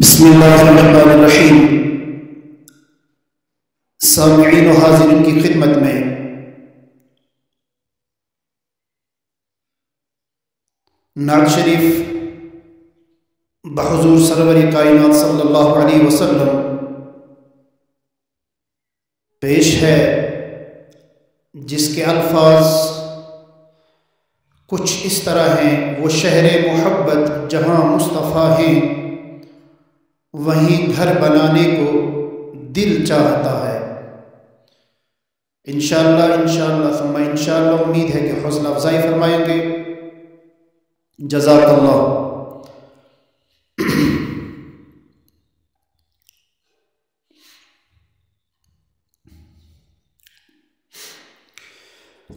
بسم اللہ الرحمن الرحیم۔ سامعین و حاضرین کی خدمت میں نعت شریف بحضور سرور کائنات صلی اللہ علیہ وسلم پیش ہے، جس کے الفاظ کچھ اس طرح ہیں: وہ شہر محبت جہاں مصطفیٰ ہیں، وہیں گھر بنانے کو دل چاہتا ہے۔ انشاءاللہ ثم انشاءاللہ امید ہے کہ حوصلہ افزائی فرمائیں گے۔ جزاک اللہ۔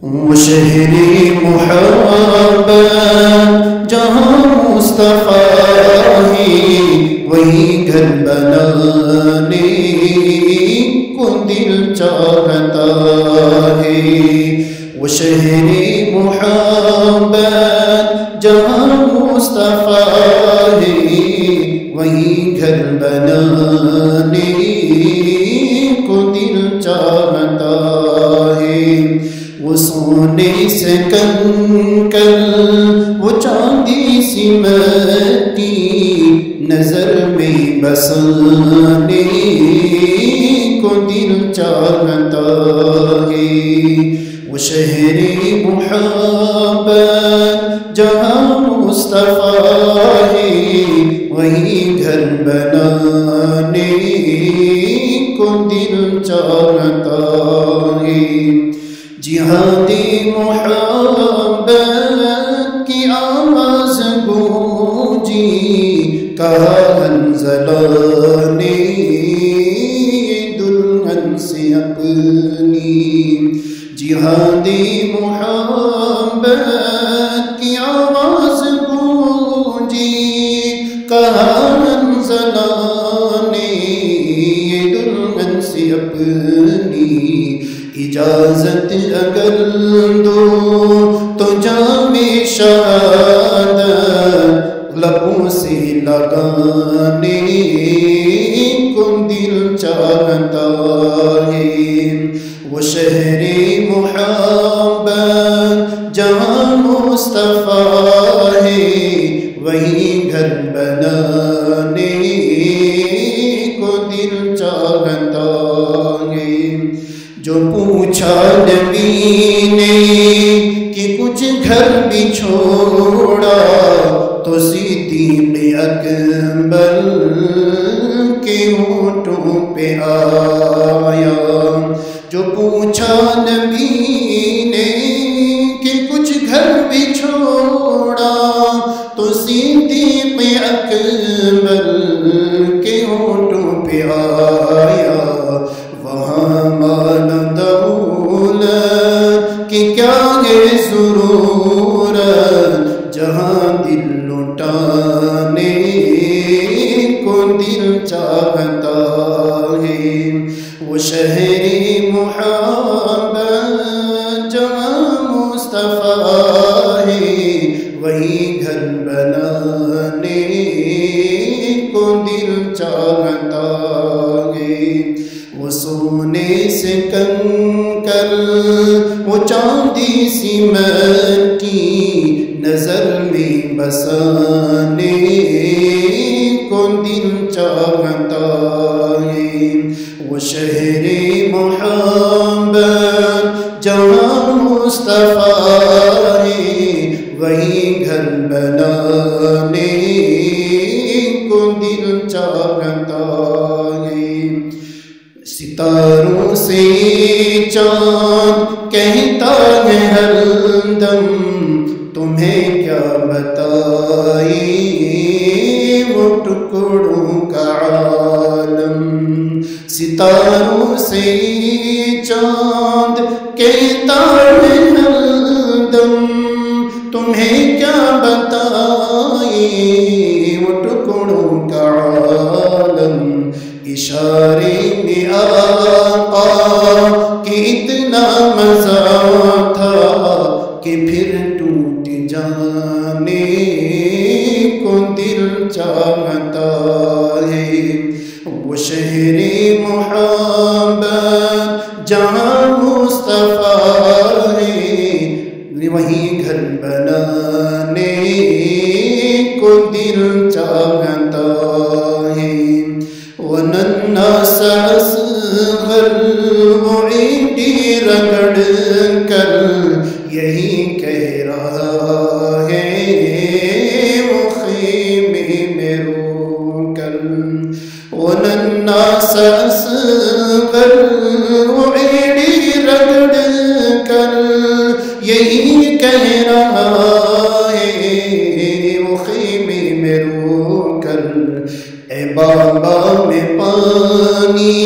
وہ شہر محبت جہاں مصطفیٰ ہے، وہی گھر بنانے کو دل چاہتا ہے۔ وہ شہر محبت جہاں مصطفیٰ ہے، وہی گھر بنانے کو دل چاہتا ہے۔ وہ سونے سے کنکل، وہ چاندی سی مٹی، نظر میں بسانے کو دل چاہتا ہے۔ وہ شہر محبت جہاں مصطفیٰ ہے، وہی گھر بنانے کو دل چاہتا ہے۔ جہاد محبت کی آواز گونجی، کہا حنظلہ نے دلہن سے اپنی۔ جہاد محبت کی آواز گونجی، کہا حنظلہ نے دلہن سے اپنی۔ اجازت اگر دو تو جام شہادت لبوں سے لگانے کو دل چاہتا ہے۔ وہ شہر محبت جہاں مصطفیٰ ہے، وہی گھر بنانے کو دل چاہتا ہے۔ جو پوچھا نبی نے کہ کچھ گھر بھی چھوڑا، تو صدیق اکبر کے ہونٹوں پہ آیا۔ جو پوچھا نبی نے کہ کچھ گھر بھی چھوڑا، تو صدیق اکبر کے ہونٹوں پہ آیا۔ وہاں مال دولت کہ کیا ہے ضرورت، جہاں دل لٹانے کو دل چاہتا ہے۔ وہ شہر محبت جہاں مصطفیٰ ہے، وہی گھر بنانے کو دل چاہتا ہے۔ وہ سونے سے کنکر، وہ چاندی سی مٹی، نظر میں بسانے کو دل چاہتا ہے۔ وہ شہر محبت جہاں مصطفیٰ ہے، وہی گھر بنانے کو دل چاہتا ہے۔ ستاروں سے چاند کہتا ہے ہر دم، تمہیں کیا بتائے وہ ٹکڑوں کا عالم۔ ستاروں سے چاند کہتا ہے ہر دم، تمہیں کیا بتائے وہ ٹکڑوں کا عالم۔ اشارے میں آقا کہ اتنا مزہ تھا کہ پھر ٹوٹ جانے کو دل چاہتا چاہتا ہے، وہ شہر محبت جہاں مصطفیٰ ہے، وہیں گھر بنانے کو دل چاہتا ہے، وننا اصغر وہ اینٹی رگڑ کر یہی کہہ رہا ہے، وہ خیمے میں رو کر، وننا اصغر وہ اینٹی رگڑ کر یہی کہہ رہا ہے، وہ خیمے میں رو کر، اے بابا میں پانی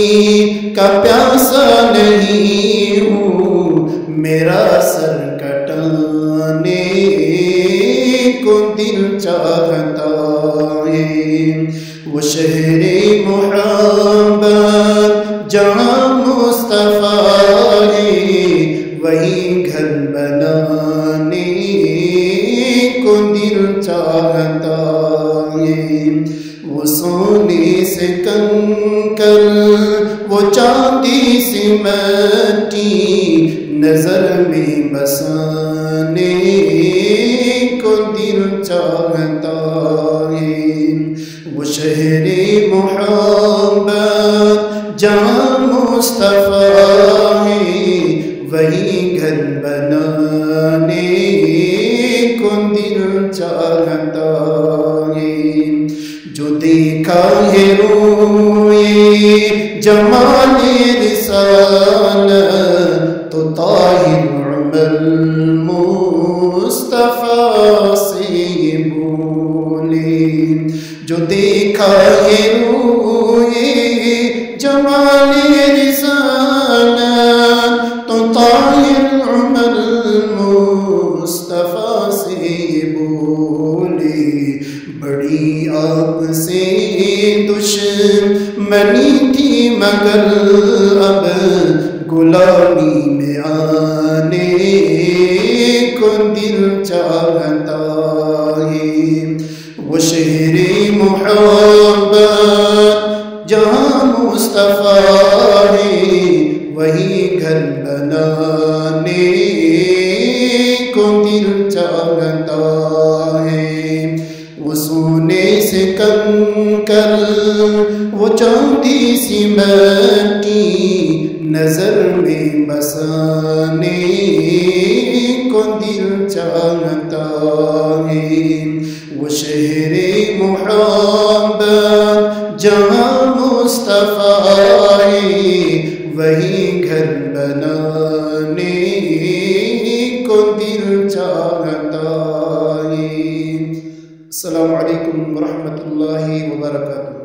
کا پیاسا نہیں ہوں، میرا سر کٹانے کو دل چاہتا ہے، وہ شہر محبت جہاں مصطفیٰ ہے، وہی گھر بنانے کو دل چاہتا ہے، وہ سونے سے کنکر وہ چاندی سے مٹی نظر میں بسانے کو دل چاہتا ہے، وہ شہر محبت جہاں مصطفیٰ ہے، وہی گھر بنانے کو دل چاہتا ہے، جو دیکھا ہے روئے جمال رسالت تو طاہر عمر مصطفیٰ سے بولے، جو دیکھا ہے روئے جمال رسالت تو طاہر عمر مصطفیٰ سے بولے، بڑی آپ سے دشمنی تھی مگر اب غلامی میں آنے کو دل چاہتا ہے، وہ شہر محبت جہاں مصطفیٰ ہے، وہی گھر بنانے کو دل چاہتا ہے، وہ سونے سے کنکر وہ چاندی سی مٹی نظر میں بسانے کو دل چاہتا ہے، وہ شہر محبت جہاں مصطفیٰ ہے، وہی گھر بنانے کو دل چاہتا ہے۔ السلام علیکم ورحمۃ اللہ وبرکاتہ۔